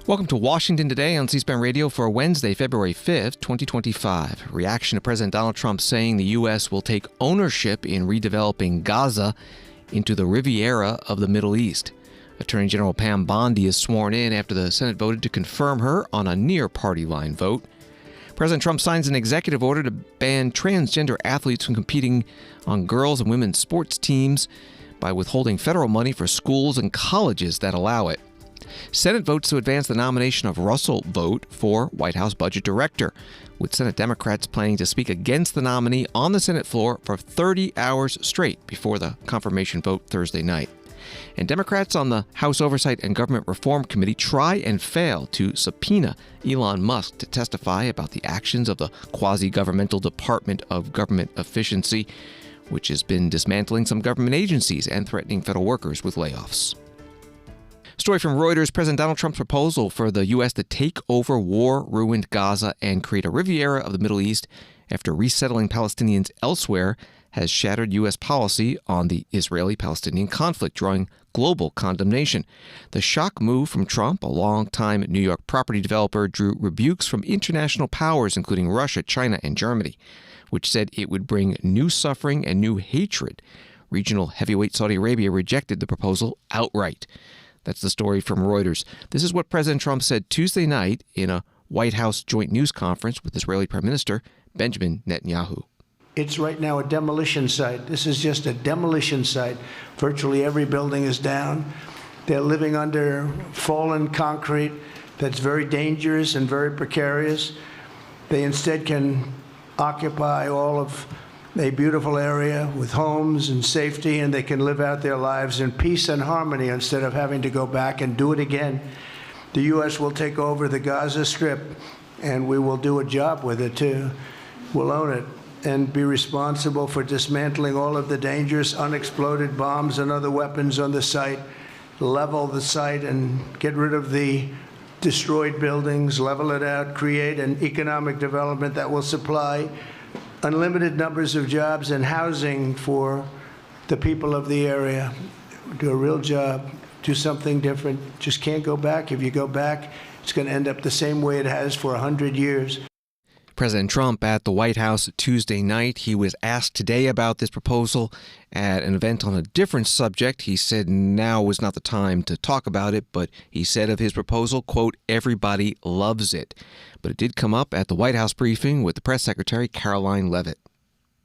Welcome to Washington Today on C-SPAN Radio for Wednesday, February 5th, 2025. Reaction to President Donald Trump saying the U.S. will take ownership in redeveloping Gaza into the Riviera of the Middle East. Attorney General Pam Bondi is sworn in after the Senate voted to confirm her on a near-party line vote. President Trump signs an executive order to ban transgender athletes from competing on girls' and women's sports teams by withholding federal money for schools and colleges that allow it. Senate votes to advance the nomination of Russell Vought for White House Budget Director, with Senate Democrats planning to speak against the nominee on the Senate floor for 30 hours straight before the confirmation vote Thursday night. And Democrats on the House Oversight and Government Reform Committee try and fail to subpoena Elon Musk to testify about the actions of the quasi-governmental Department of Government Efficiency, which has been dismantling some government agencies and threatening federal workers with layoffs. Story from Reuters. President Donald Trump's proposal for the U.S. to take over war-ruined Gaza and create a Riviera of the Middle East after resettling Palestinians elsewhere has shattered U.S. policy on the Israeli-Palestinian conflict, drawing global condemnation. The shock move from Trump, a longtime New York property developer, drew rebukes from international powers, including Russia, China, and Germany, which said it would bring new suffering and new hatred. Regional heavyweight Saudi Arabia rejected the proposal outright. That's the story from Reuters. This is what President Trump said Tuesday night in a White House joint news conference with Israeli Prime Minister Benjamin Netanyahu. It's right now a demolition site. This is just a demolition site. Virtually every building is down. They're living under fallen concrete that's very dangerous and very precarious. They instead can occupy all of a beautiful area with homes and safety, and they can live out their lives in peace and harmony instead of having to go back and do it again. The U.S. will take over the Gaza Strip, and we will do a job with it, too. We'll own it and be responsible for dismantling all of the dangerous unexploded bombs and other weapons on the site, level the site and get rid of the destroyed buildings, level it out, create an economic development that will supply unlimited numbers of jobs and housing for the people of the area. Do a real job, do something different. Just can't go back. If you go back, it's going to end up the same way it has for 100 years. President Trump at the White House Tuesday night. He was asked today about this proposal at an event on a different subject. He said now was not the time to talk about it, but he said of his proposal, quote, "Everybody loves it." But it did come up at the White House briefing with the press secretary, Karoline Leavitt.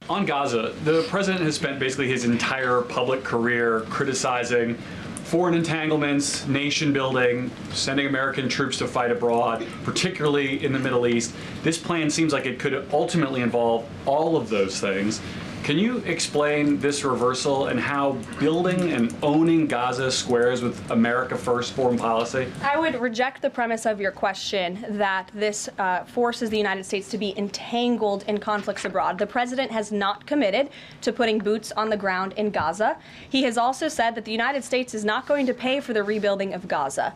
On Gaza, the president has spent basically his entire public career criticizing foreign entanglements, nation building, sending American troops to fight abroad, particularly in the Middle East. This plan seems like it could ultimately involve all of those things. Can you explain this reversal and how building and owning Gaza squares with America First foreign policy? I would reject the premise of your question that this forces the United States to be entangled in conflicts abroad. The president has not committed to putting boots on the ground in Gaza. He has also said that the United States is not going to pay for the rebuilding of Gaza.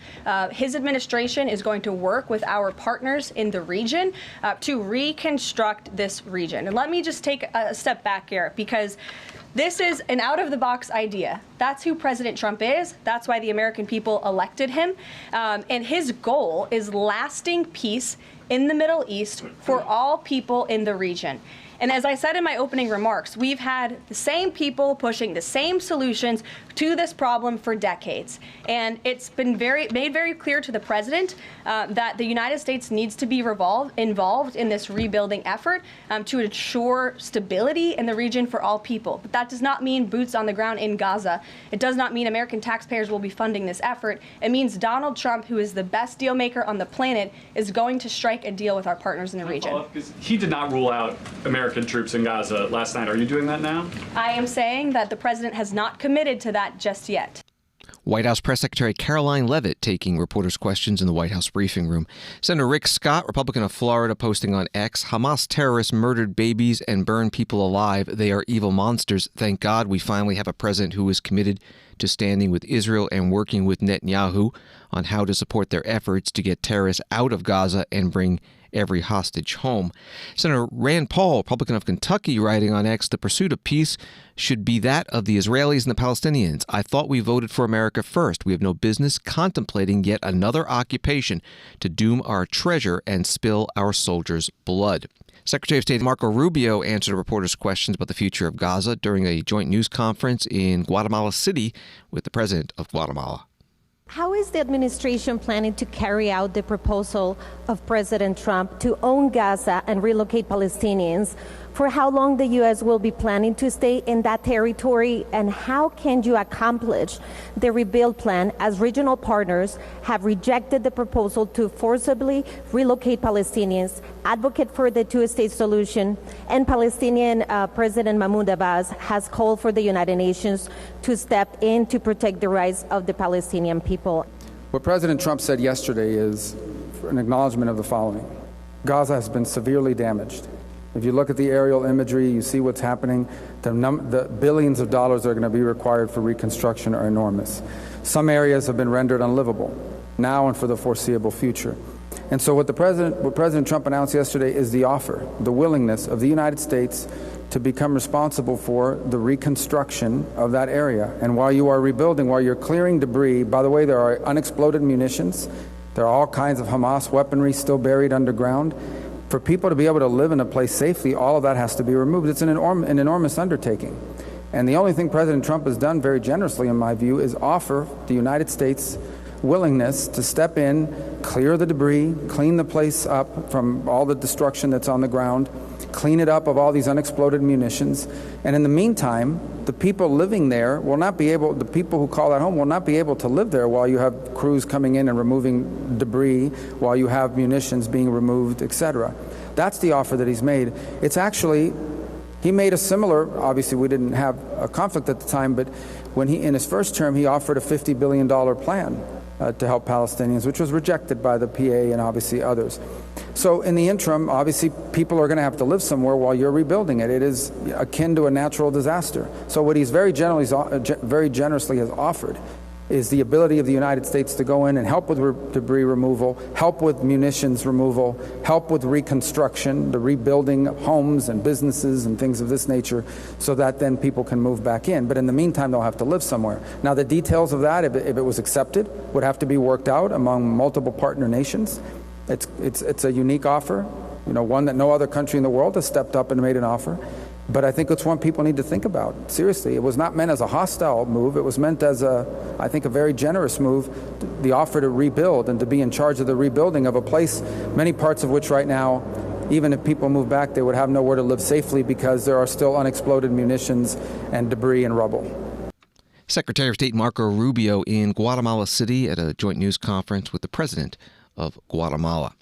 His administration is going to work with our partners in the region to reconstruct this region. And let me just take a step back here, because this is an out-of-the-box idea. That's who President Trump is. That's why the American people elected him. And his goal is lasting peace in the Middle East for all people in the region. And as I said in my opening remarks, we've had the same people pushing the same solutions to this problem for decades. And it's been made very clear to the president that the United States needs to be involved in this rebuilding effort to ensure stability in the region for all people. But that does not mean boots on the ground in Gaza. It does not mean American taxpayers will be funding this effort. It means Donald Trump, who is the best deal maker on the planet, is going to strike a deal with our partners in the region. He did not rule out American troops in Gaza last night. Are you doing that now? I am saying that the president has not committed to that just yet. White House Press Secretary Karoline Leavitt taking reporters' questions in the White House briefing room. Senator Rick Scott, Republican of Florida, posting on X, "Hamas terrorists murdered babies and burned people alive. They are evil monsters. Thank God we finally have a president who is committed to standing with Israel and working with Netanyahu on how to support their efforts to get terrorists out of Gaza and bring every hostage home. Senator Rand Paul, Republican of Kentucky, writing on X, the pursuit of peace should be that of the Israelis and the Palestinians. I thought we voted for America first. We have no business contemplating yet another occupation to doom our treasure and spill our soldiers' blood. Secretary of State Marco Rubio answered reporters' questions about the future of Gaza during a joint news conference in Guatemala City with the president of Guatemala. How is the administration planning to carry out the proposal of President Trump to own Gaza and relocate Palestinians? For how long the U.S. will be planning to stay in that territory, and how can you accomplish the rebuild plan as regional partners have rejected the proposal to forcibly relocate Palestinians, advocate for the two-state solution, and Palestinian President Mahmoud Abbas has called for the United Nations to step in to protect the rights of the Palestinian people? What President Trump said yesterday is an acknowledgement of the following. Gaza has been severely damaged. If you look at the aerial imagery, you see what's happening. The billions of dollars that are going to be required for reconstruction are enormous. Some areas have been rendered unlivable now and for the foreseeable future. And so what President Trump announced yesterday is the offer, the willingness of the United States to become responsible for the reconstruction of that area. And while you are rebuilding, while you're clearing debris, by the way, there are unexploded munitions. There are all kinds of Hamas weaponry still buried underground. For people to be able to live in a place safely, all of that has to be removed. It's an enormous undertaking. And the only thing President Trump has done very generously, in my view, is offer the United States willingness to step in, clear the debris, clean the place up from all the destruction that's on the ground, clean it up of all these unexploded munitions. And in the meantime, the people living there will not be able, the people who call that home will not be able to live there while you have crews coming in and removing debris, while you have munitions being removed, etc. That's the offer that he's made. It's actually, he made a similar, obviously we didn't have a conflict at the time, but when in his first term, he offered a $50 billion plan to help Palestinians, which was rejected by the PA and obviously others. So in the interim, obviously, people are going to have to live somewhere while you're rebuilding it. It is akin to a natural disaster. So what he's very generously has offered is the ability of the United States to go in and help with debris removal, help with munitions removal, help with reconstruction, the rebuilding homes and businesses and things of this nature, so that then people can move back in. But in the meantime, they'll have to live somewhere. Now, the details of that, if it was accepted, would have to be worked out among multiple partner nations. It's a unique offer, one that no other country in the world has stepped up and made an offer. But I think it's one people need to think about. Seriously, it was not meant as a hostile move. It was meant as I think, a very generous move, the offer to rebuild and to be in charge of the rebuilding of a place, many parts of which right now, even if people move back, they would have nowhere to live safely because there are still unexploded munitions and debris and rubble. Secretary of State Marco Rubio in Guatemala City at a joint news conference with the president of Guatemala.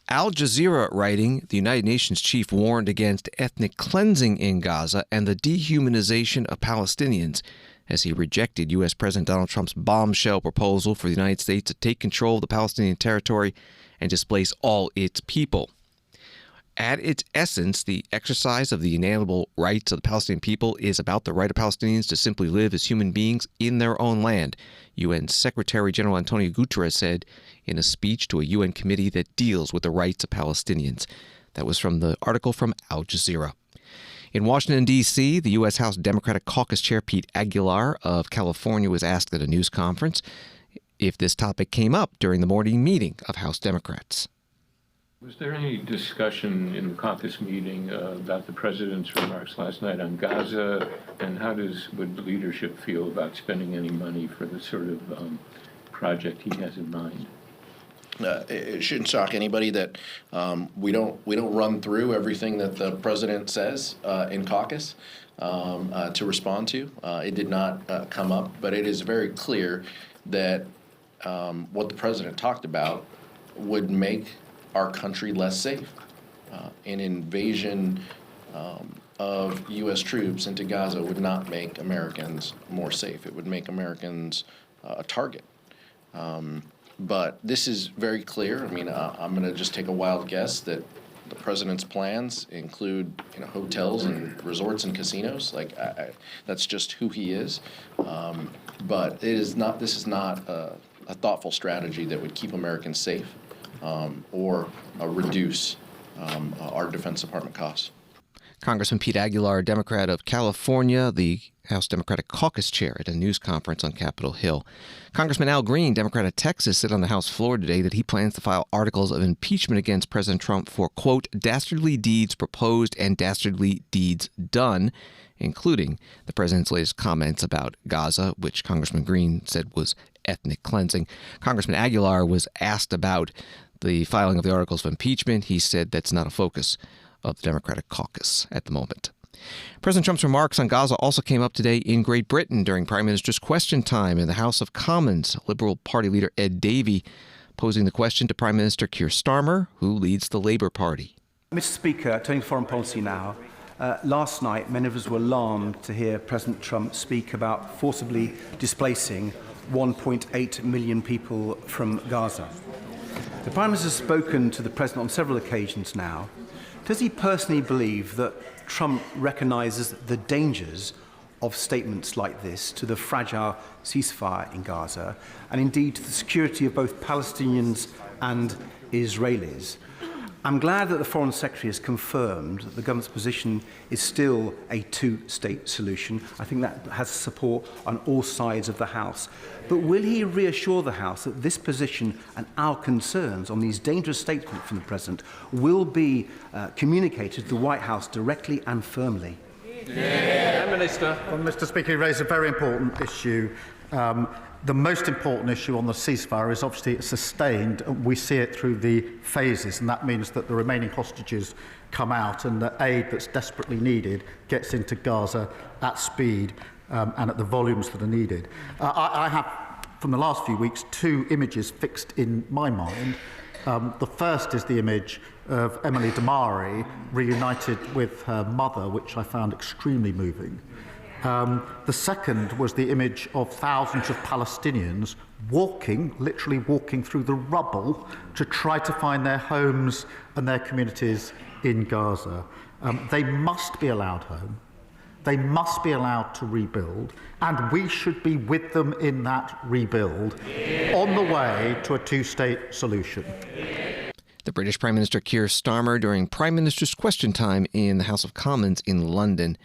Al Jazeera writing, the United Nations chief warned against ethnic cleansing in Gaza and the dehumanization of Palestinians as he rejected U.S. President Donald Trump's bombshell proposal for the United States to take control of the Palestinian territory and displace all its people. At its essence, the exercise of the inalienable rights of the Palestinian people is about the right of Palestinians to simply live as human beings in their own land, UN Secretary General Antonio Guterres said in a speech to a UN committee that deals with the rights of Palestinians. That was from the article from Al Jazeera. In Washington, D.C., the U.S. House Democratic Caucus Chair Pete Aguilar of California was asked at a news conference if this topic came up during the morning meeting of House Democrats. Was there any discussion in the caucus meeting about the president's remarks last night on Gaza, and would the leadership feel about spending any money for the sort of project he has in mind? It shouldn't shock anybody that we don't run through everything that the president says in caucus to respond to. It did not come up, but it is very clear that what the president talked about would make our country less safe. An invasion of U.S. troops into Gaza would not make Americans more safe. It would make Americans a target. But this is very clear. I mean, I'm going to just take a wild guess that the president's plans include hotels and resorts and casinos. That's just who he is. But this is not a thoughtful strategy that would keep Americans safe. or reduce our Defense Department costs. Congressman Pete Aguilar, Democrat of California, the House Democratic Caucus chair at a news conference on Capitol Hill. Congressman Al Green, Democrat of Texas, said on the House floor today that he plans to file articles of impeachment against President Trump for, quote, dastardly deeds proposed and dastardly deeds done, including the president's latest comments about Gaza, which Congressman Green said was ethnic cleansing. Congressman Aguilar was asked about the filing of the articles of impeachment. He said that's not a focus of the Democratic caucus at the moment. President Trump's remarks on Gaza also came up today in Great Britain during Prime Minister's Question Time in the House of Commons. Liberal Party leader Ed Davey posing the question to Prime Minister Keir Starmer, who leads the Labour Party. Mr. Speaker, turning to foreign policy now, last night many of us were alarmed to hear President Trump speak about forcibly displacing 1.8 million people from Gaza. The Prime Minister has spoken to the President on several occasions now. Does he personally believe that Trump recognises the dangers of statements like this to the fragile ceasefire in Gaza and indeed to the security of both Palestinians and Israelis? I'm glad that the Foreign Secretary has confirmed that the government's position is still a two-state solution. I think that has support on all sides of the House. But will he reassure the House that this position and our concerns on these dangerous statements from the President will be communicated to the White House directly and firmly? Yeah. Minister. Well, Mr. Speaker, you raised a very important issue. The most important issue on the ceasefire is obviously it's sustained. We see it through the phases, and that means that the remaining hostages come out and the aid that's desperately needed gets into Gaza at speed and at the volumes that are needed. I have, from the last few weeks, two images fixed in my mind. The first is the image of Emily Damari reunited with her mother, which I found extremely moving. The second was the image of thousands of Palestinians literally walking through the rubble to try to find their homes and their communities in Gaza. They must be allowed home. They must be allowed to rebuild, and we should be with them in that rebuild on the way to a two-state solution. The British Prime Minister Keir Starmer during Prime Minister's Question Time in the House of Commons in London.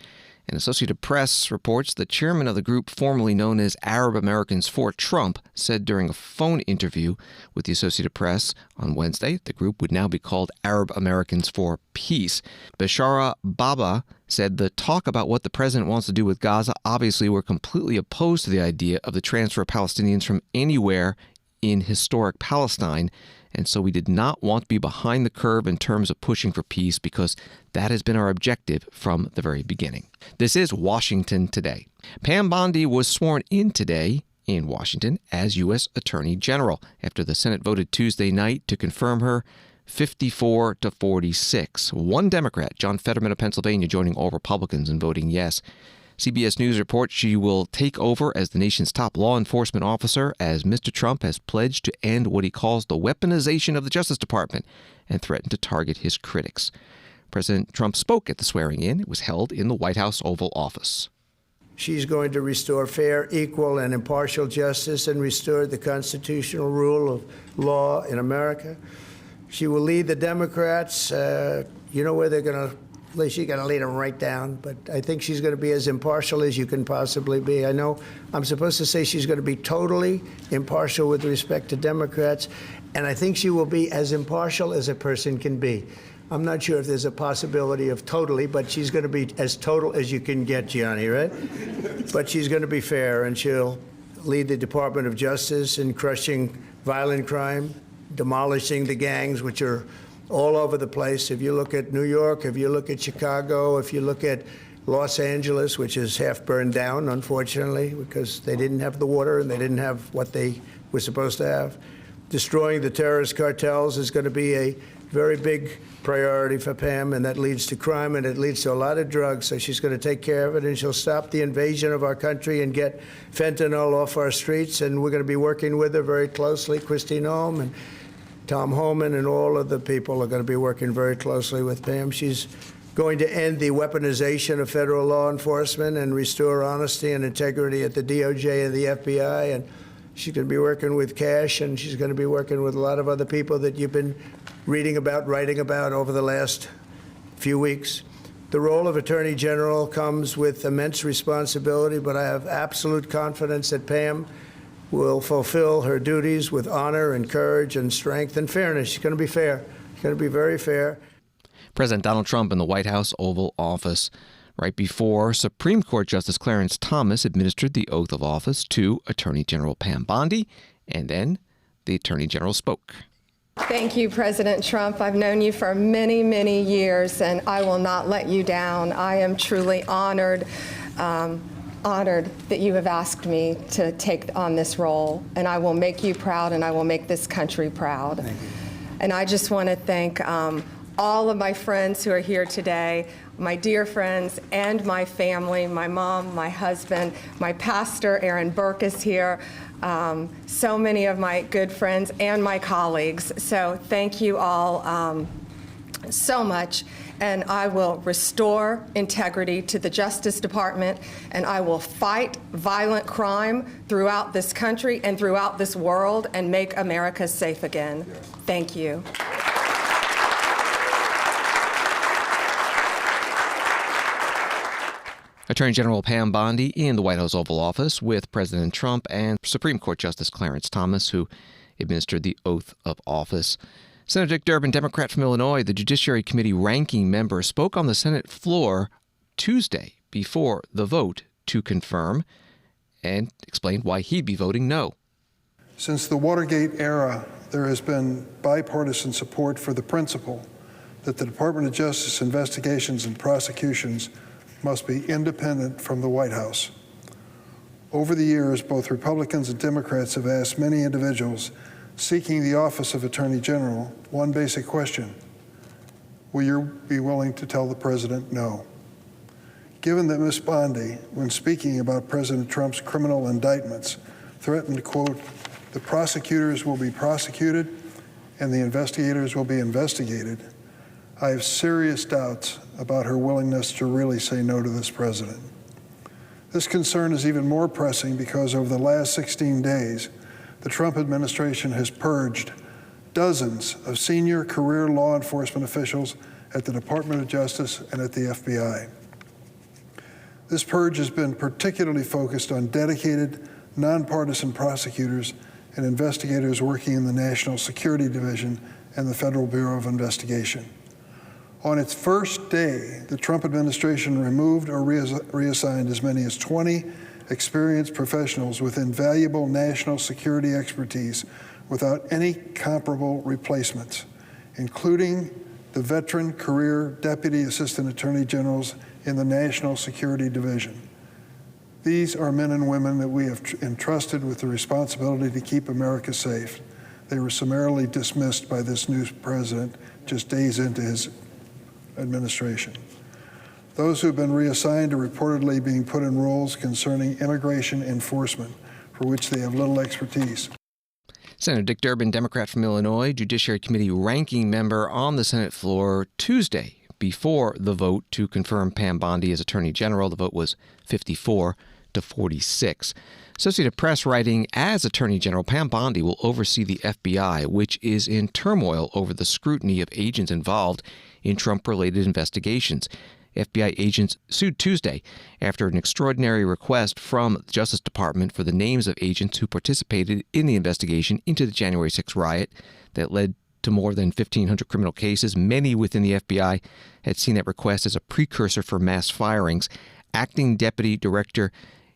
And Associated Press reports the chairman of the group formerly known as Arab Americans for Trump said during a phone interview with the Associated Press on Wednesday the group would now be called Arab Americans for Peace. Bashara Baba said the talk about what the president wants to do with Gaza obviously were completely opposed to the idea of the transfer of Palestinians from anywhere in historic Palestine. And so we did not want to be behind the curve in terms of pushing for peace because that has been our objective from the very beginning. This is Washington Today. Pam Bondi was sworn in today in Washington as U.S. Attorney General after the Senate voted Tuesday night to confirm her 54-46. One Democrat, John Fetterman of Pennsylvania, joining all Republicans in voting yes. CBS News reports she will take over as the nation's top law enforcement officer as Mr. Trump has pledged to end what he calls the weaponization of the Justice Department and threatened to target his critics. President Trump spoke at the swearing-in. It was held in the White House Oval Office. She's going to restore fair, equal, and impartial justice and restore the constitutional rule of law in America. She will lead the Democrats. You know where they're going to she's going to lead them right down, but I think she's going to be as impartial as you can possibly be. I know I'm supposed to say she's going to be totally impartial with respect to Democrats, and I think she will be as impartial as a person can be. I'm not sure if there's a possibility of totally, but she's going to be as total as you can get, Gianni, right? But she's going to be fair, and she'll lead the Department of Justice in crushing violent crime, demolishing the gangs, which are all over the place. If you look at New York, if you look at Chicago, if you look at Los Angeles, which is half burned down, unfortunately, because they didn't have the water and they didn't have what they were supposed to have. Destroying the terrorist cartels is going to be a very big priority for Pam, and that leads to crime and it leads to a lot of drugs. So she's going to take care of it, and she'll stop the invasion of our country and get fentanyl off our streets. And we're going to be working with her very closely, Christine Holm and Tom Homan, and all of the people are going to be working very closely with Pam. She's going to end the weaponization of federal law enforcement and restore honesty and integrity at the DOJ and the FBI. And She's going to be working with Cash, and she's going to be working with a lot of other people that you've been reading about, writing about over the last few weeks. The role of Attorney General comes with immense responsibility, but I have absolute confidence that Pam will fulfill her duties with honor and courage and strength and fairness. She's going to be fair. She's going to be very fair. President Donald Trump in the White House Oval Office right before Supreme Court Justice Clarence Thomas administered the oath of office to Attorney General Pam Bondi, and then the Attorney General spoke. Thank you, President Trump. I've known you for many, many years, and I will not let you down. I am truly honored that you have asked me to take on this role, and I will make you proud, and I will make this country proud. Thank you. And I just want to thank all of my friends who are here today, my dear friends and my family, my mom, my husband, my pastor, Aaron Burke is here, so many of my good friends and my colleagues. So thank you all so much. And I will restore integrity to the Justice Department, and I will fight violent crime throughout this country and throughout this world and make America safe again. Thank you. Attorney General Pam Bondi in the White House Oval Office with President Trump and Supreme Court Justice Clarence Thomas, who administered the oath of office. Senator Dick Durbin, Democrat from Illinois, the Judiciary Committee ranking member, spoke on the Senate floor Tuesday before the vote to confirm and explained why he'd be voting no. Since the Watergate era, there has been bipartisan support for the principle that the Department of Justice investigations and prosecutions must be independent from the White House. Over the years, both Republicans and Democrats have asked many individuals seeking the office of Attorney General one basic question: will you be willing to tell the President no? Given that Ms. Bondi, when speaking about President Trump's criminal indictments, threatened to quote, "the prosecutors will be prosecuted and the investigators will be investigated," I have serious doubts about her willingness to really say no to this president. This concern is even more pressing because over the last 16 days, the Trump administration has purged dozens of senior career law enforcement officials at the Department of Justice and at the FBI. This purge has been particularly focused on dedicated, nonpartisan prosecutors and investigators working in the National Security Division and the Federal Bureau of Investigation. On its first day, the Trump administration removed or reassigned as many as 20 experienced professionals with invaluable national security expertise without any comparable replacements, including the veteran career Deputy Assistant Attorney Generals in the National Security Division. These are men and women that we have entrusted with the responsibility to keep America safe. They were summarily dismissed by this new president just days into his administration. Those who have been reassigned are reportedly being put in roles concerning immigration enforcement, for which they have little expertise. Senator Dick Durbin, Democrat from Illinois, Judiciary Committee ranking member on the Senate floor Tuesday before the vote to confirm Pam Bondi as Attorney General. The vote was 54 to 46. Associated Press writing, as Attorney General, Pam Bondi will oversee the FBI, which is in turmoil over the scrutiny of agents involved in Trump-related investigations. FBI agents sued Tuesday after an extraordinary request from the Justice Department for the names of agents who participated in the investigation into the January 6th riot that led to more than 1,500 criminal cases. Many within the FBI had seen that request as a precursor for mass firings. Acting Deputy Director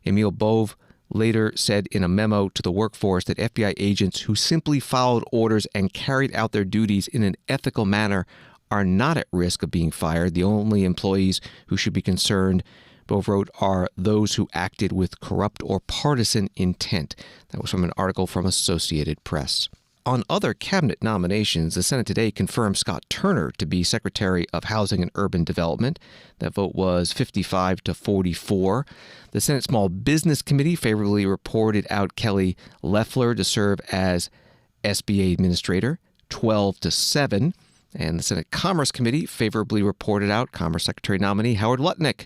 Emil Bove later said in a memo to the workforce that FBI agents who simply followed orders and carried out their duties in an ethical manner are not at risk of being fired. The only employees who should be concerned, Bove wrote, are those who acted with corrupt or partisan intent. That was from an article from Associated Press. On other cabinet nominations, the Senate today confirmed Scott Turner to be Secretary of Housing and Urban Development. That vote was 55 to 44. The Senate Small Business Committee favorably reported out Kelly Loeffler to serve as SBA Administrator, 12 to 7. And the Senate Commerce Committee favorably reported out Commerce Secretary nominee Howard Lutnick,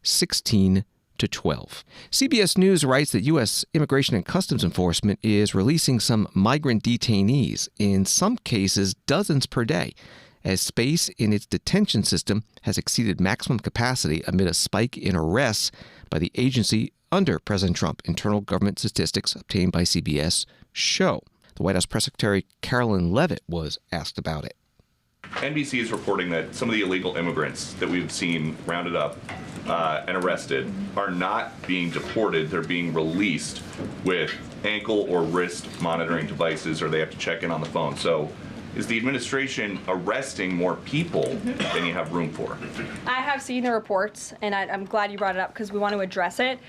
16 to 12. CBS News writes that U.S. Immigration and Customs Enforcement is releasing some migrant detainees, in some cases dozens per day, as space in its detention system has exceeded maximum capacity amid a spike in arrests by the agency under President Trump. Internal government statistics obtained by CBS show. The White House Press Secretary Caroline Leavitt was asked about it. NBC is reporting that some of the illegal immigrants that we've seen rounded up and arrested are not being deported. They're being released with ankle or wrist monitoring devices, or they have to check in on the phone. So is the administration arresting more people than you have room for? I have seen the reports, and I'm glad you brought it up because we want to address it.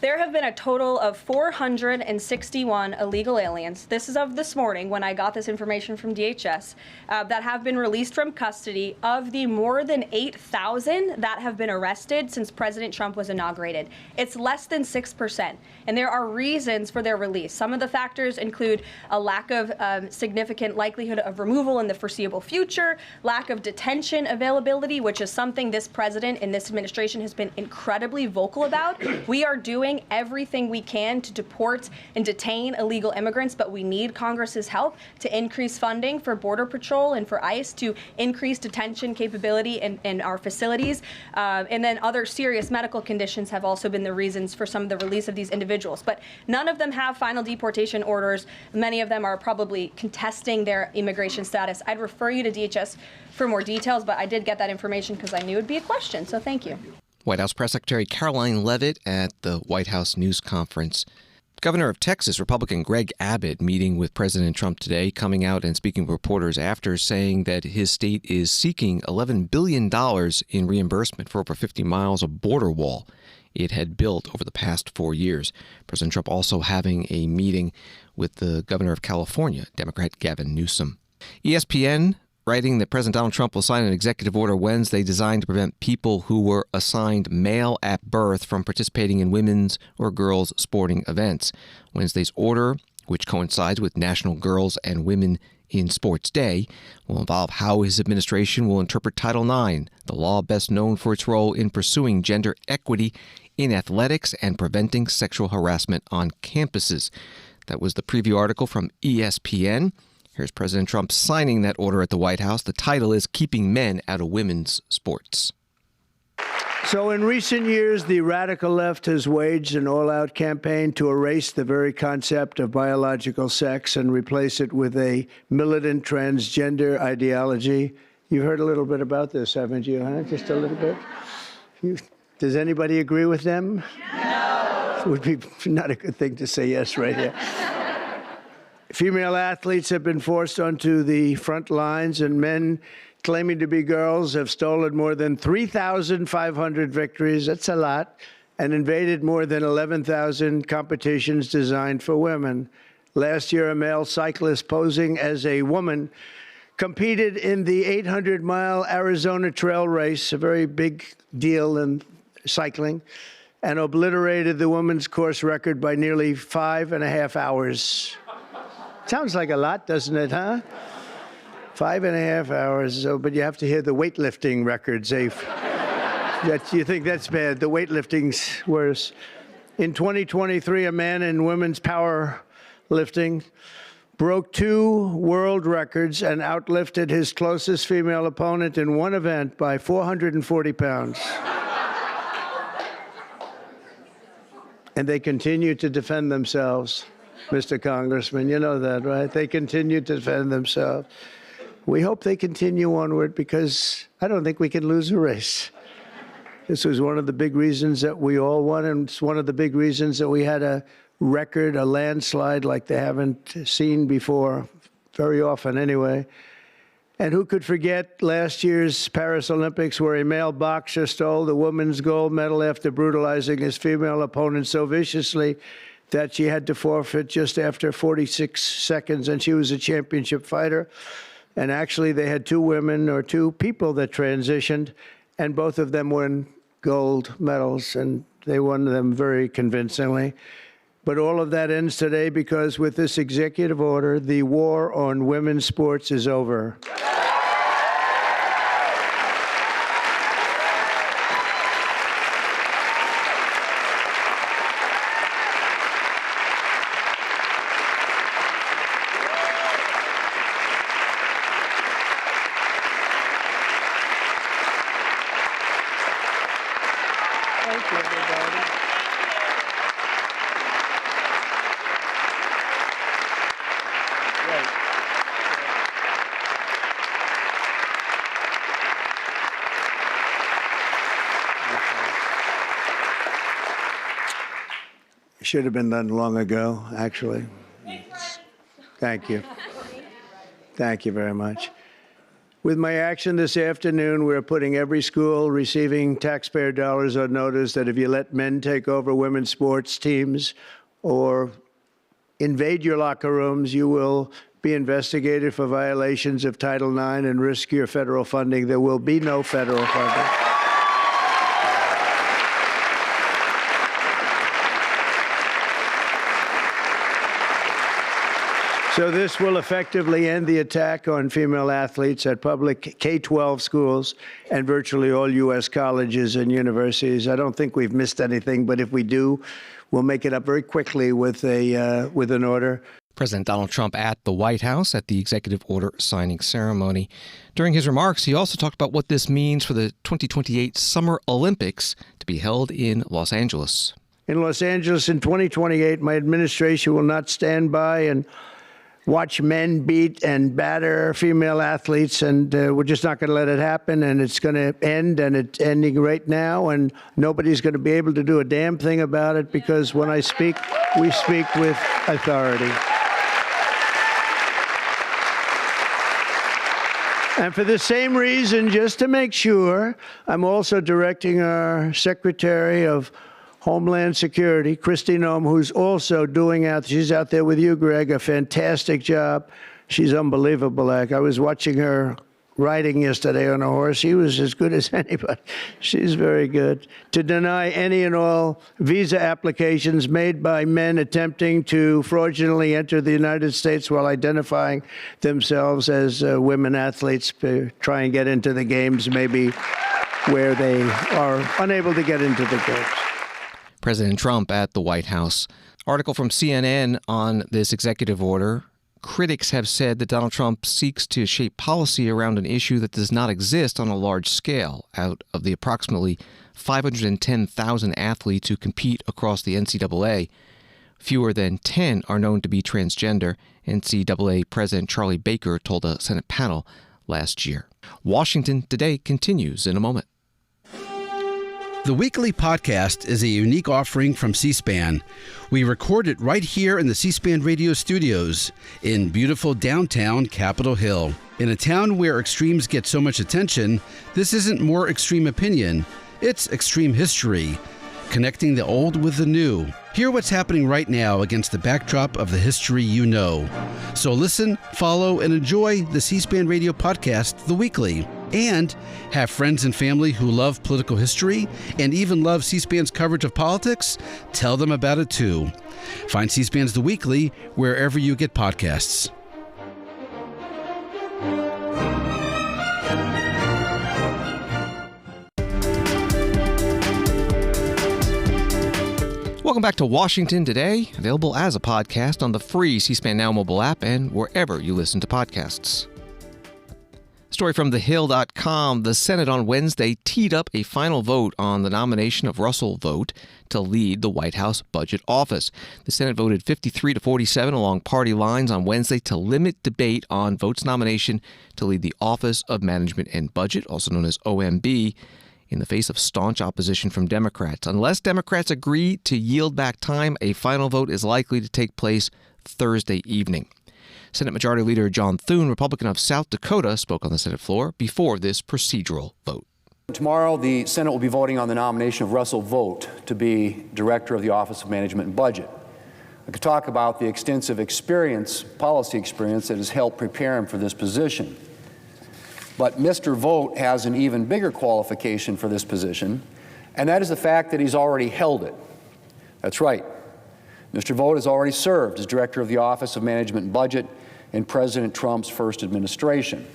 There have been a total of 461 illegal aliens. This is of this morning when I got this information from DHS that have been released from custody. Of the more than 8,000 that have been arrested since President Trump was inaugurated, it's less than 6%. And there are reasons for their release. Some of the factors include a lack of significant likelihood of removal in the foreseeable future, lack of detention availability, which is something this president and this administration has been incredibly vocal about. We are doing everything we can to deport and detain illegal immigrants, but we need Congress's help to increase funding for Border Patrol and for ICE to increase detention capability in our facilities. And then other serious medical conditions have also been the reasons for some of the release of these individuals. But none of them have final deportation orders. Many of them are probably contesting their immigration status. I'd refer you to DHS for more details, but I did get that information because I knew it would be a question, so thank you. White House Press Secretary Caroline Leavitt at the White House news conference. Governor of Texas, Republican Greg Abbott, meeting with President Trump today, coming out and speaking with reporters after saying that his state is seeking $11 billion in reimbursement for over 50 miles of border wall it had built over the past 4 years. President Trump also having a meeting with the governor of California, Democrat Gavin Newsom. ESPN writing that President Donald Trump will sign an executive order Wednesday designed to prevent people who were assigned male at birth from participating in women's or girls' sporting events. Wednesday's order, which coincides with National Girls and Women in Sports Day, will involve how his administration will interpret Title IX, the law best known for its role in pursuing gender equity in athletics and preventing sexual harassment on campuses. That was the preview article from ESPN. Here's President Trump signing that order at the White House. The title is Keeping Men Out of Women's Sports. So in recent years, the radical left has waged an all-out campaign to erase the very concept of biological sex and replace it with a militant transgender ideology. You've heard a little bit about this, haven't you, huh? Just a little bit? Does anybody agree with them? No. It would be not a good thing to say yes right here. Female athletes have been forced onto the front lines, and men claiming to be girls have stolen more than 3,500 victories, that's a lot, and invaded more than 11,000 competitions designed for women. Last year, a male cyclist posing as a woman competed in the 800-mile Arizona Trail Race, a very big deal in cycling, and obliterated the women's course record by nearly 5.5 hours. Sounds like a lot, doesn't it, huh? 5.5 hours, but you have to hear the weightlifting records. You think that's bad. The weightlifting's worse. In 2023, a man in women's powerlifting broke 2 world records and outlifted his closest female opponent in one event by 440 pounds. And they continue to defend themselves. Mr. Congressman, you know that, right? They continue to defend themselves. We hope they continue onward because I don't think we can lose a race. This was one of the big reasons that we all won, and it's one of the big reasons that we had a record, a landslide like they haven't seen before, very often anyway. And who could forget last year's Paris Olympics where a male boxer stole the women's gold medal after brutalizing his female opponent so viciously that she had to forfeit just after 46 seconds, and she was a championship fighter. And actually, they had 2 women or 2 people that transitioned, and both of them won gold medals, and they won them very convincingly. But all of that ends today because with this executive order, the war on women's sports is over. should have been done long ago, actually. Thank you. Thank you very much. With my action this afternoon, we're putting every school receiving taxpayer dollars on notice that if you let men take over women's sports teams or invade your locker rooms, you will be investigated for violations of Title IX and risk your federal funding. There will be no federal funding. So this will effectively end the attack on female athletes at public K-12 schools and virtually all U.S. colleges and universities. I don't think we've missed anything, but if we do, we'll make it up very quickly with an order. President Donald Trump at the White House at the executive order signing ceremony. During his remarks, he also talked about what this means for the 2028 Summer Olympics to be held in Los Angeles. In Los Angeles in 2028, my administration will not stand by and watch men beat and batter female athletes, and we're just not going to let it happen, and it's going to end, and it's ending right now, and nobody's going to be able to do a damn thing about it, because when I speak, we speak with authority. And for the same reason, just to make sure, I'm also directing our Secretary of Homeland Security, Kristi Noem, who's also she's out there with you, Greg, a fantastic job. She's unbelievable. I was watching her riding yesterday on a horse. She was as good as anybody. She's very good. To deny any and all visa applications made by men attempting to fraudulently enter the United States while identifying themselves as women athletes, try and get into the games, maybe where they are unable to get into the games. President Trump at the White House. Article from CNN on this executive order. Critics have said that Donald Trump seeks to shape policy around an issue that does not exist on a large scale. Out of the approximately 510,000 athletes who compete across the NCAA, fewer than 10 are known to be transgender, NCAA President Charlie Baker told a Senate panel last year. Washington Today continues in a moment. The weekly podcast is a unique offering from C-SPAN. We record it right here in the C-SPAN radio studios in beautiful downtown Capitol Hill. In a town where extremes get so much attention, this isn't more extreme opinion, it's extreme history, connecting the old with the new. Hear what's happening right now against the backdrop of the history you know. So listen, follow, and enjoy the C-SPAN radio podcast, The Weekly. And have friends and family who love political history and even love C-SPAN's coverage of politics? Tell them about it too. Find C-SPAN's The Weekly wherever you get podcasts. Welcome back to Washington Today, available as a podcast on the free C-SPAN Now mobile app and wherever you listen to podcasts. Story from thehill.com. The Senate on Wednesday teed up a final vote on the nomination of Russell Vought to lead the White House Budget Office. The Senate voted 53-47 along party lines on Wednesday to limit debate on Vought's nomination to lead the Office of Management and Budget, also known as OMB, in the face of staunch opposition from Democrats. Unless Democrats agree to yield back time, a final vote is likely to take place Thursday evening. Senate Majority Leader John Thune, Republican of South Dakota, spoke on the Senate floor before this procedural vote. Tomorrow, the Senate will be voting on the nomination of Russell Vought to be Director of the Office of Management and Budget. I could talk about the extensive policy experience that has helped prepare him for this position. But Mr. Vought has an even bigger qualification for this position, and that is the fact that he's already held it. That's right. Mr. Vought has already served as Director of the Office of Management and Budget in President Trump's first administration.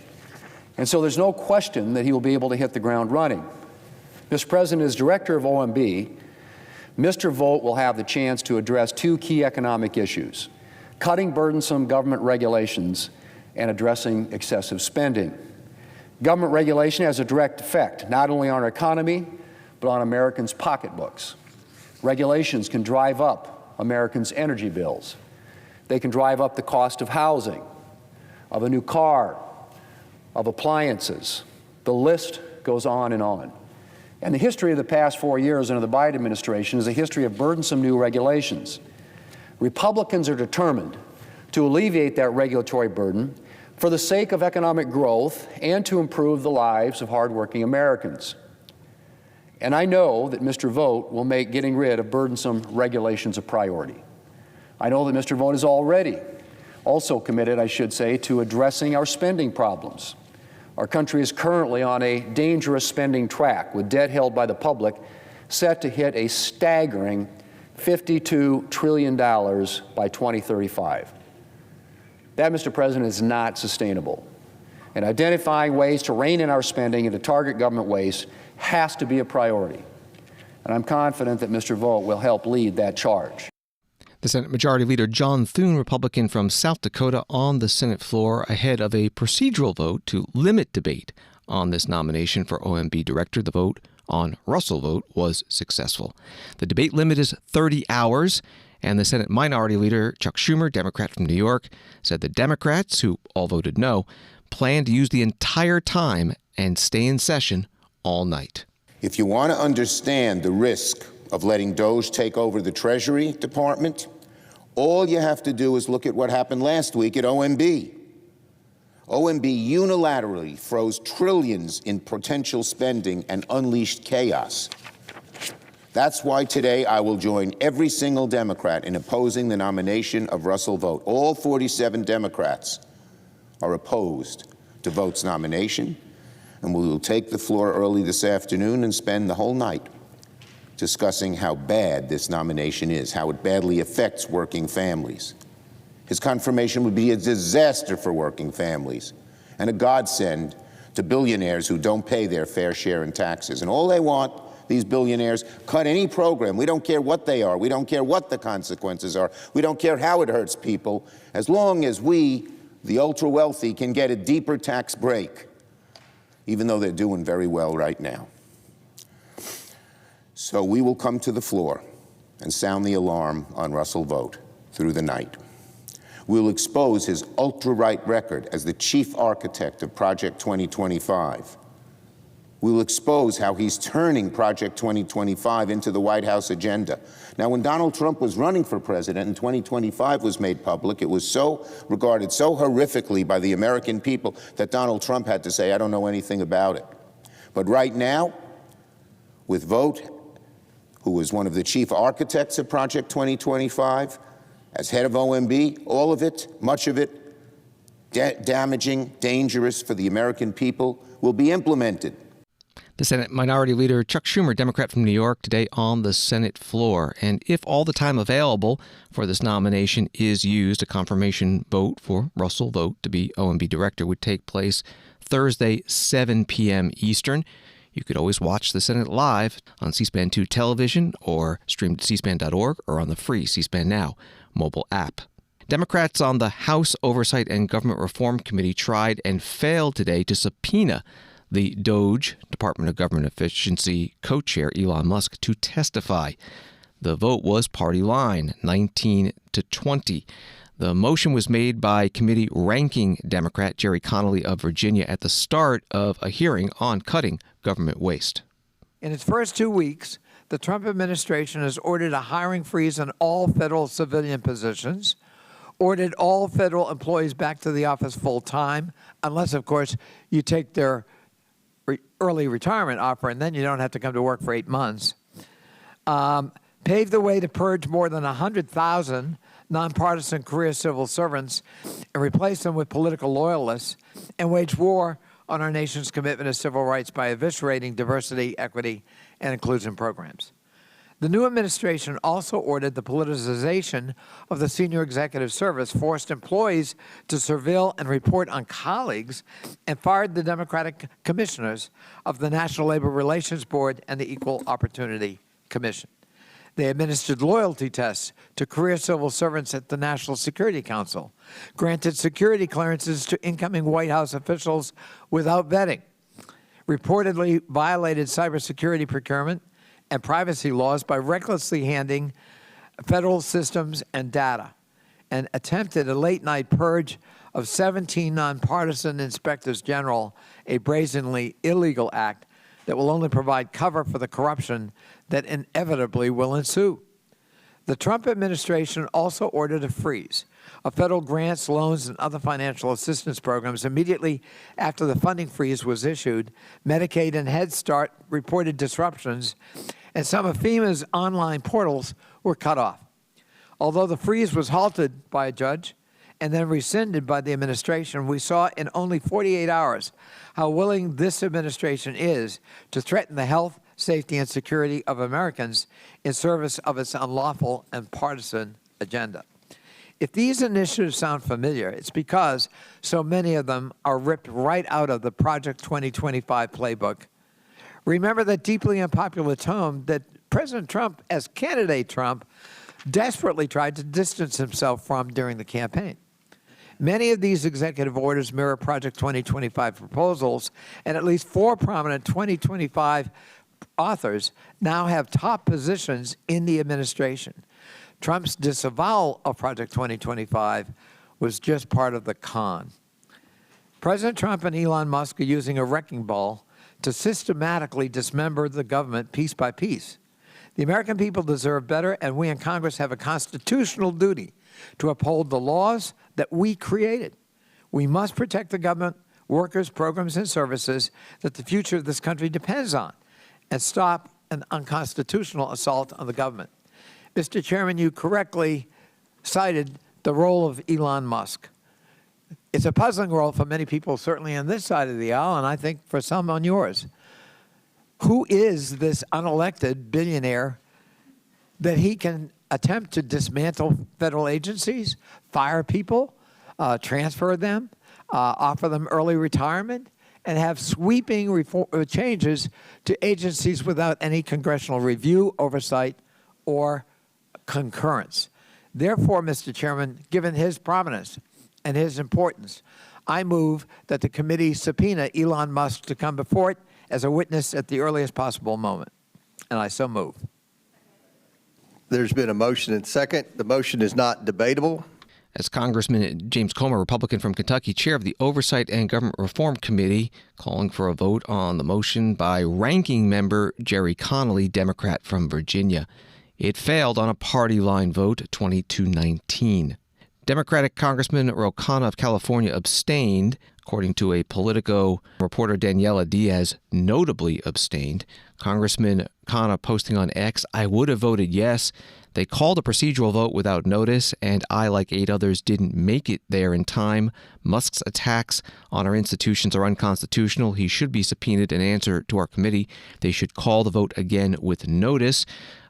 And so there's no question that he will be able to hit the ground running. Mr. President, as Director of OMB, Mr. Vought will have the chance to address two key economic issues: cutting burdensome government regulations and addressing excessive spending. Government regulation has a direct effect not only on our economy, but on Americans' pocketbooks. Regulations can drive up Americans' energy bills. They can drive up the cost of housing, of a new car, of appliances. The list goes on and on. And the history of the past 4 years under the Biden administration is a history of burdensome new regulations. Republicans are determined to alleviate that regulatory burden for the sake of economic growth and to improve the lives of hardworking Americans. And I know that Mr. Vought will make getting rid of burdensome regulations a priority. I know that Mr. Vought is already also committed, I should say, to addressing our spending problems. Our country is currently on a dangerous spending track, with debt held by the public set to hit a staggering $52 trillion by 2035. That, Mr. President, is not sustainable. And identifying ways to rein in our spending and to target government waste has to be a priority. And I'm confident that Mr. Vought will help lead that charge. The Senate Majority Leader John Thune, Republican from South Dakota, on the Senate floor ahead of a procedural vote to limit debate on this nomination for OMB director. The vote on Russell Vought was successful. The debate limit is 30 hours, and the Senate Minority Leader Chuck Schumer, Democrat from New York, said the Democrats, who all voted no, plan to use the entire time and stay in session all night. If you want to understand the risk of letting DOGE take over the Treasury Department, all you have to do is look at what happened last week at OMB. OMB unilaterally froze trillions in potential spending and unleashed chaos. That's why today I will join every single Democrat in opposing the nomination of Russell Vought. All 47 Democrats are opposed to Vought's nomination, and we will take the floor early this afternoon and spend the whole night discussing how bad this nomination is, how it badly affects working families. His confirmation would be a disaster for working families and a godsend to billionaires who don't pay their fair share in taxes. And all they want, these billionaires, cut any program. We don't care what they are. We don't care what the consequences are. We don't care how it hurts people, as long as we, the ultra-wealthy, can get a deeper tax break, even though they're doing very well right now. So we will come to the floor and sound the alarm on Russell Vought through the night. We will expose his ultra-right record as the chief architect of Project 2025. We will expose how he's turning Project 2025 into the White House agenda. Now, when Donald Trump was running for president and 2025 was made public, it was so regarded so horrifically by the American people that Donald Trump had to say, I don't know anything about it. But right now, with Vought, who was one of the chief architects of Project 2025, as head of OMB, all of it, much of it, damaging, dangerous for the American people, will be implemented. The Senate Minority Leader Chuck Schumer, Democrat from New York, today on the Senate floor. And if all the time available for this nomination is used, a confirmation vote for Russell Vought to be OMB director would take place Thursday, 7 p.m. Eastern. You could always watch the Senate live on C-SPAN 2 television or streamed at cspan.org or on the free C-SPAN Now mobile app. Democrats on the House Oversight and Government Reform Committee tried and failed today to subpoena the DOGE, Department of Government Efficiency, co-chair Elon Musk to testify. The vote was party line, 19-20. The motion was made by committee ranking Democrat Jerry Connolly of Virginia at the start of a hearing on cutting government waste. In its first 2 weeks, the Trump administration has ordered a hiring freeze on all federal civilian positions, ordered all federal employees back to the office full-time, unless, of course, you take their early retirement offer, and then you don't have to come to work for 8 months. Paved the way to purge more than 100,000 nonpartisan career civil servants and replace them with political loyalists, and wage war on our nation's commitment to civil rights by eviscerating diversity, equity, and inclusion programs. The new administration also ordered the politicization of the senior executive service, forced employees to surveil and report on colleagues, and fired the Democratic commissioners of the National Labor Relations Board and the Equal Opportunity Commission. They administered loyalty tests to career civil servants at the National Security Council, granted security clearances to incoming White House officials without vetting, reportedly violated cybersecurity procurement and privacy laws by recklessly handing federal systems and data, and attempted a late-night purge of 17 nonpartisan inspectors general, a brazenly illegal act that will only provide cover for the corruption that inevitably will ensue. The Trump administration also ordered a freeze of federal grants, loans, and other financial assistance programs immediately after the funding freeze was issued. Medicaid and Head Start reported disruptions, and some of FEMA's online portals were cut off. Although the freeze was halted by a judge and then rescinded by the administration, we saw in only 48 hours how willing this administration is to threaten the health, safety, and security of Americans in service of its unlawful and partisan agenda. If these initiatives sound familiar, it's because so many of them are ripped right out of the Project 2025 playbook. Remember that deeply unpopular tone that President Trump, as candidate Trump, desperately tried to distance himself from during the campaign. Many of these executive orders mirror Project 2025 proposals, and at least 4 prominent 2025 authors now have top positions in the administration. Trump's disavowal of Project 2025 was just part of the con. President Trump and Elon Musk are using a wrecking ball to systematically dismember the government piece by piece. The American people deserve better, and we in Congress have a constitutional duty to uphold the laws that we created. We must protect the government, workers, programs, and services that the future of this country depends on, and stop an unconstitutional assault on the government. Mr. Chairman, you correctly cited the role of Elon Musk. It's a puzzling role for many people, certainly on this side of the aisle, and I think for some on yours. Who is this unelected billionaire that he can attempt to dismantle federal agencies, fire people, transfer them, offer them early retirement, and have sweeping changes to agencies without any congressional review, oversight, or concurrence? Therefore, Mr. Chairman, given his prominence and his importance, I move that the committee subpoena Elon Musk to come before it as a witness at the earliest possible moment. And I so move. There's been a motion and second. The motion is not debatable. As Congressman James Comer, Republican from Kentucky, chair of the Oversight and Government Reform Committee, calling for a vote on the motion by ranking member Jerry Connolly, Democrat from Virginia. It failed on a party line vote, 20-19. Democratic Congressman Ro Khanna of California abstained. According to a Politico reporter, Daniela Diaz notably abstained. Congressman Khanna posting on X, "I would have voted yes. They called a procedural vote without notice, and I, like 8 others, didn't make it there in time. Musk's attacks on our institutions are unconstitutional. He should be subpoenaed and answer to our committee. They should call the vote again with notice.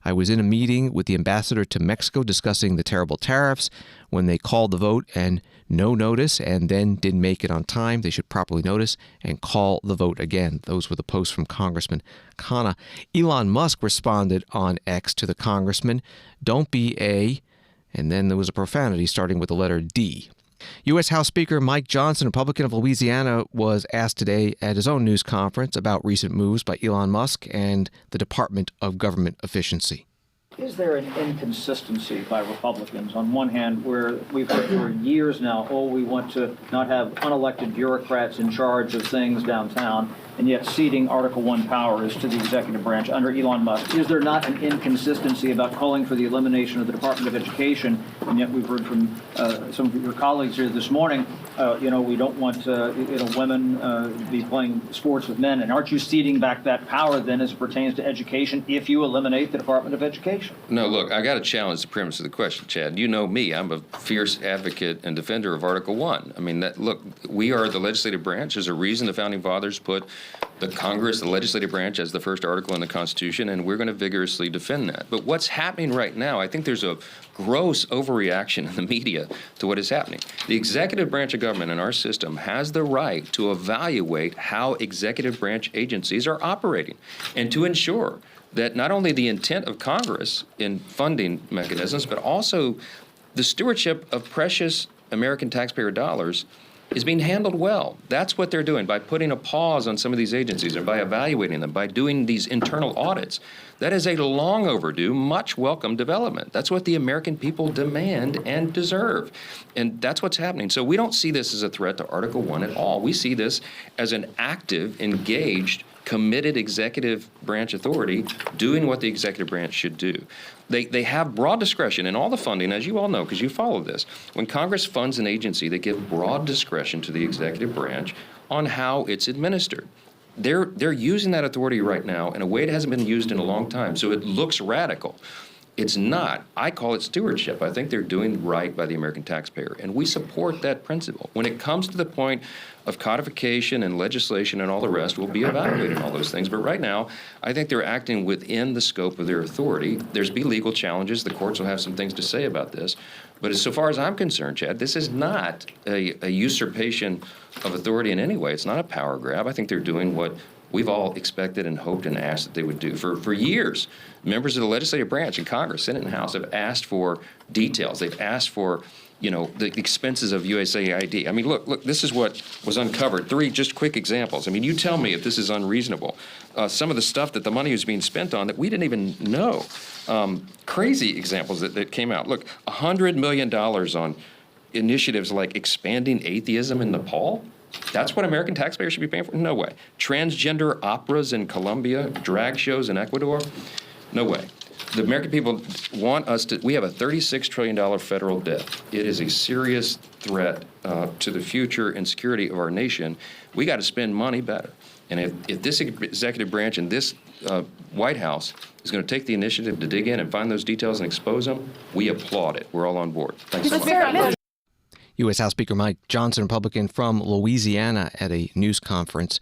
I was in a meeting with the ambassador to Mexico discussing the terrible tariffs when they called the vote and no notice and then didn't make it on time. They should properly notice and call the vote again." Those were the posts from Congressman Khanna. Elon Musk responded on X to the congressman, "Don't be a," and then there was a profanity starting with the letter D. U.S. House Speaker Mike Johnson, Republican of Louisiana, was asked today at his own news conference about recent moves by Elon Musk and the Department of Government Efficiency. Is there an inconsistency by Republicans on one hand where we've heard for years now, oh, we want to not have unelected bureaucrats in charge of things downtown, and yet ceding Article 1 powers to the executive branch under Elon Musk? Is there not an inconsistency about calling for the elimination of the Department of Education, and yet we've heard from some of your colleagues here this morning, we don't want women be playing sports with men, and aren't you ceding back that power then as it pertains to education if you eliminate the Department of Education? No, look, I got to challenge the premise of the question, Chad. You know me. I'm a fierce advocate and defender of Article 1. I mean, look, we are the legislative branch. There's a reason the Founding Fathers put the Congress, the legislative branch, as the first article in the Constitution, and we're going to vigorously defend that. But what's happening right now, I think there's a gross overreaction in the media to what is happening. The executive branch of government in our system has the right to evaluate how executive branch agencies are operating and to ensure that not only the intent of Congress in funding mechanisms, but also the stewardship of precious American taxpayer dollars is being handled well. That's what they're doing by putting a pause on some of these agencies and by evaluating them, by doing these internal audits. That is a long overdue, much welcome development. That's what the American people demand and deserve. And that's what's happening. So we don't see this as a threat to Article 1 at all. We see this as an active, engaged committed executive branch authority doing what the executive branch should do. They have broad discretion in all the funding, as you all know, because you follow this. When Congress funds an agency, they give broad discretion to the executive branch on how it's administered. They're using that authority right now in a way it hasn't been used in a long time, so it looks radical. It's not. I call it stewardship. I think they're doing right by the American taxpayer, and we support that principle. When it comes to the point of codification and legislation and all the rest, we'll be evaluating all those things. But right now, I think they're acting within the scope of their authority. There's be legal challenges. The courts will have some things to say about this. But so far as I'm concerned, Chad, this is not a usurpation of authority in any way. It's not a power grab. I think they're doing what we've all expected and hoped and asked that they would do. For years, members of the legislative branch in Congress, Senate and House, have asked for details. They've asked for, the expenses of USAID. I mean, look, this is what was uncovered. 3 just quick examples. I mean, you tell me if this is unreasonable. Some of the stuff that the money was being spent on that we didn't even know. Crazy examples that came out. Look, $100 million on initiatives like expanding atheism in Nepal. That's what American taxpayers should be paying for? No way. Transgender operas in Colombia, drag shows in Ecuador? No way. The American people want us to, we have a $36 trillion federal debt. It is a serious threat to the future and security of our nation. We got to spend money better. And if this executive branch and this White House is going to take the initiative to dig in and find those details and expose them, we applaud it. We're all on board. Thanks so much. U.S. House Speaker Mike Johnson, Republican from Louisiana, at a news conference.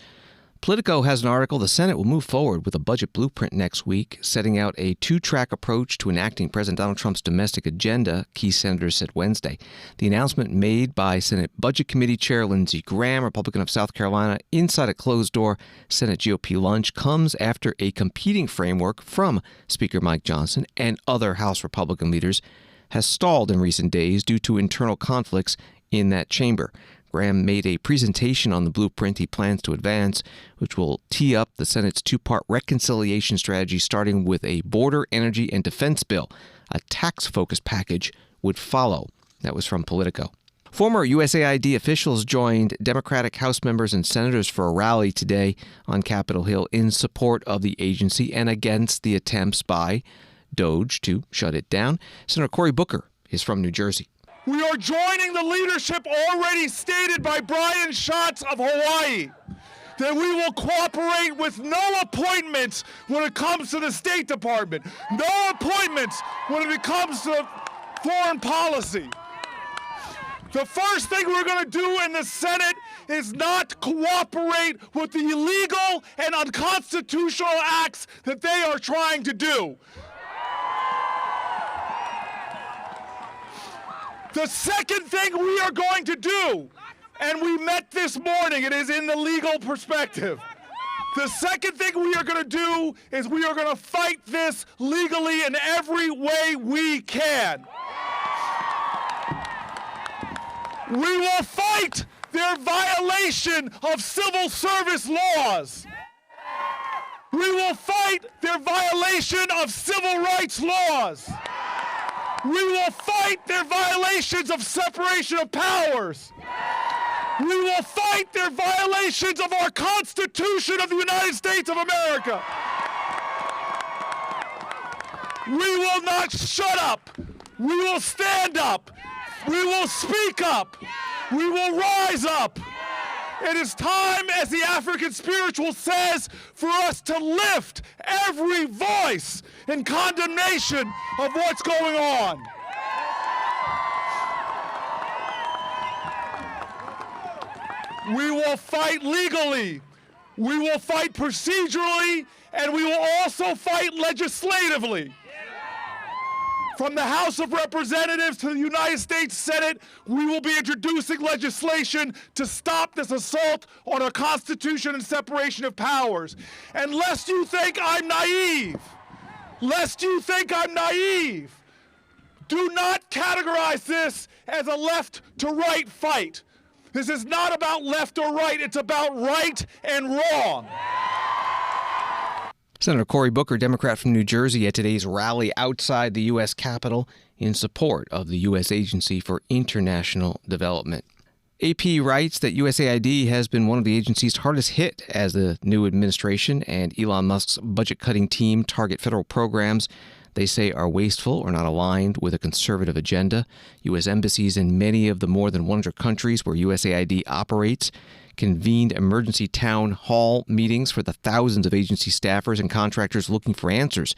Politico has an article. The Senate will move forward with a budget blueprint next week, setting out a 2-track approach to enacting President Donald Trump's domestic agenda, key senators said Wednesday. The announcement made by Senate Budget Committee Chair Lindsey Graham, Republican of South Carolina, inside a closed-door Senate GOP lunch, comes after a competing framework from Speaker Mike Johnson and other House Republican leaders has stalled in recent days due to internal conflicts in that chamber. Graham made a presentation on the blueprint he plans to advance, which will tee up the Senate's 2-part reconciliation strategy, starting with a border, energy, and defense bill. A tax-focused package would follow. That was from Politico. Former USAID officials joined Democratic House members and senators for a rally today on Capitol Hill in support of the agency and against the attempts by DOGE to shut it down. Senator Cory Booker is from New Jersey. We are joining the leadership already stated by Brian Schatz of Hawaii, that we will cooperate with no appointments when it comes to the State Department, no appointments when it comes to foreign policy. The first thing we're going to do in the Senate is not cooperate with the illegal and unconstitutional acts that they are trying to do. The second thing we are going to do, and we met this morning, it is in the legal perspective. The second thing we are going to do is we are going to fight this legally in every way we can. We will fight their violation of civil service laws. We will fight their violation of civil rights laws. We will fight their violations of separation of powers. We will fight their violations of our Constitution of the United States of America. We will not shut up. We will stand up. We will speak up. We will rise up. It is time, as the African spiritual says, for us to lift every voice in condemnation of what's going on. We will fight legally, we will fight procedurally, and we will also fight legislatively. From the House of Representatives to the United States Senate, we will be introducing legislation to stop this assault on our Constitution and separation of powers. And lest you think I'm naive, do not categorize this as a left-to-right fight. This is not about left or right, it's about right and wrong. Senator Cory Booker, Democrat from New Jersey, at today's rally outside the U.S. Capitol in support of the U.S. Agency for International Development. AP writes that USAID has been one of the agencies hardest hit as the new administration and Elon Musk's budget-cutting team target federal programs they say are wasteful or not aligned with a conservative agenda. U.S. embassies in many of the more than 100 countries where USAID operates convened emergency town hall meetings for the thousands of agency staffers and contractors looking for answers.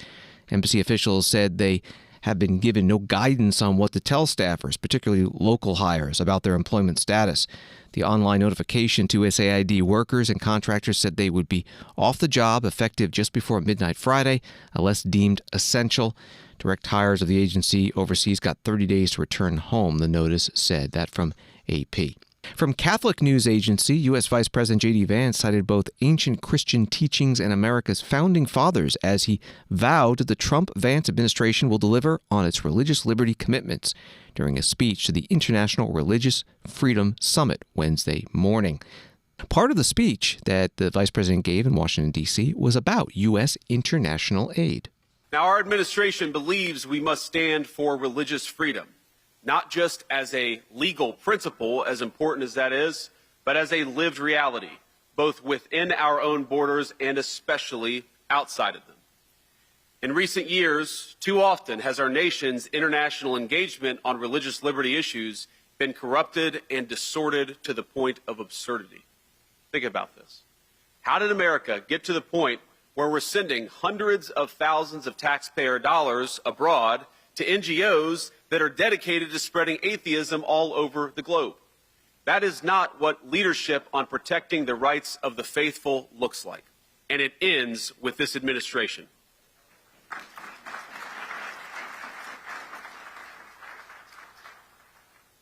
Embassy officials said they have been given no guidance on what to tell staffers, particularly local hires, about their employment status. The online notification to USAID workers and contractors said they would be off the job effective just before midnight Friday, unless deemed essential. Direct hires of the agency overseas got 30 days to return home, the notice said. That from AP. From Catholic News Agency, U.S. Vice President J.D. Vance cited both ancient Christian teachings and America's founding fathers as he vowed the Trump-Vance administration will deliver on its religious liberty commitments during a speech to the International Religious Freedom Summit Wednesday morning. Part of the speech that the Vice President gave in Washington, D.C. was about U.S. international aid. Now, our administration believes we must stand for religious freedom. Not just as a legal principle, as important as that is, but as a lived reality, both within our own borders and especially outside of them. In recent years, too often has our nation's international engagement on religious liberty issues been corrupted and distorted to the point of absurdity. Think about this. How did America get to the point where we're sending hundreds of thousands of taxpayer dollars abroad to NGOs that are dedicated to spreading atheism all over the globe? That is not what leadership on protecting the rights of the faithful looks like. And it ends with this administration.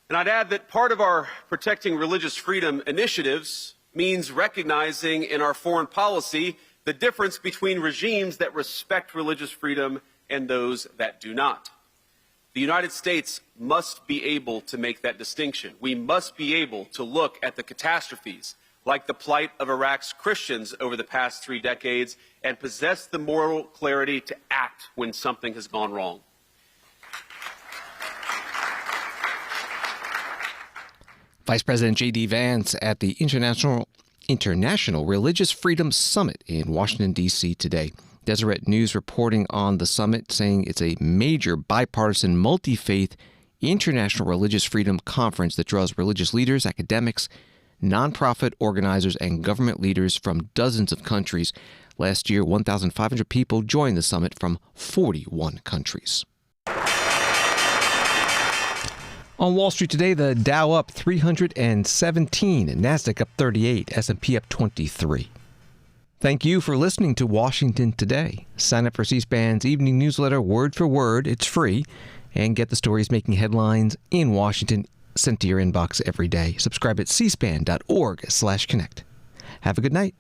And I'd add that part of our protecting religious freedom initiatives means recognizing in our foreign policy the difference between regimes that respect religious freedom and those that do not. The United States must be able to make that distinction. We must be able to look at the catastrophes, like the plight of Iraq's Christians over the past 3 decades, and possess the moral clarity to act when something has gone wrong. Vice President J.D. Vance at the International Religious Freedom Summit in Washington, D.C. today. Deseret News reporting on the summit, saying it's a major bipartisan, multi-faith, international religious freedom conference that draws religious leaders, academics, nonprofit organizers, and government leaders from dozens of countries. Last year, 1,500 people joined the summit from 41 countries. On Wall Street today, the Dow up 317, NASDAQ up 38, S&P up 23. Thank you for listening to Washington Today. Sign up for C-SPAN's evening newsletter, word for word. It's free. And get the stories making headlines in Washington sent to your inbox every day. Subscribe at cspan.org/connect. Have a good night.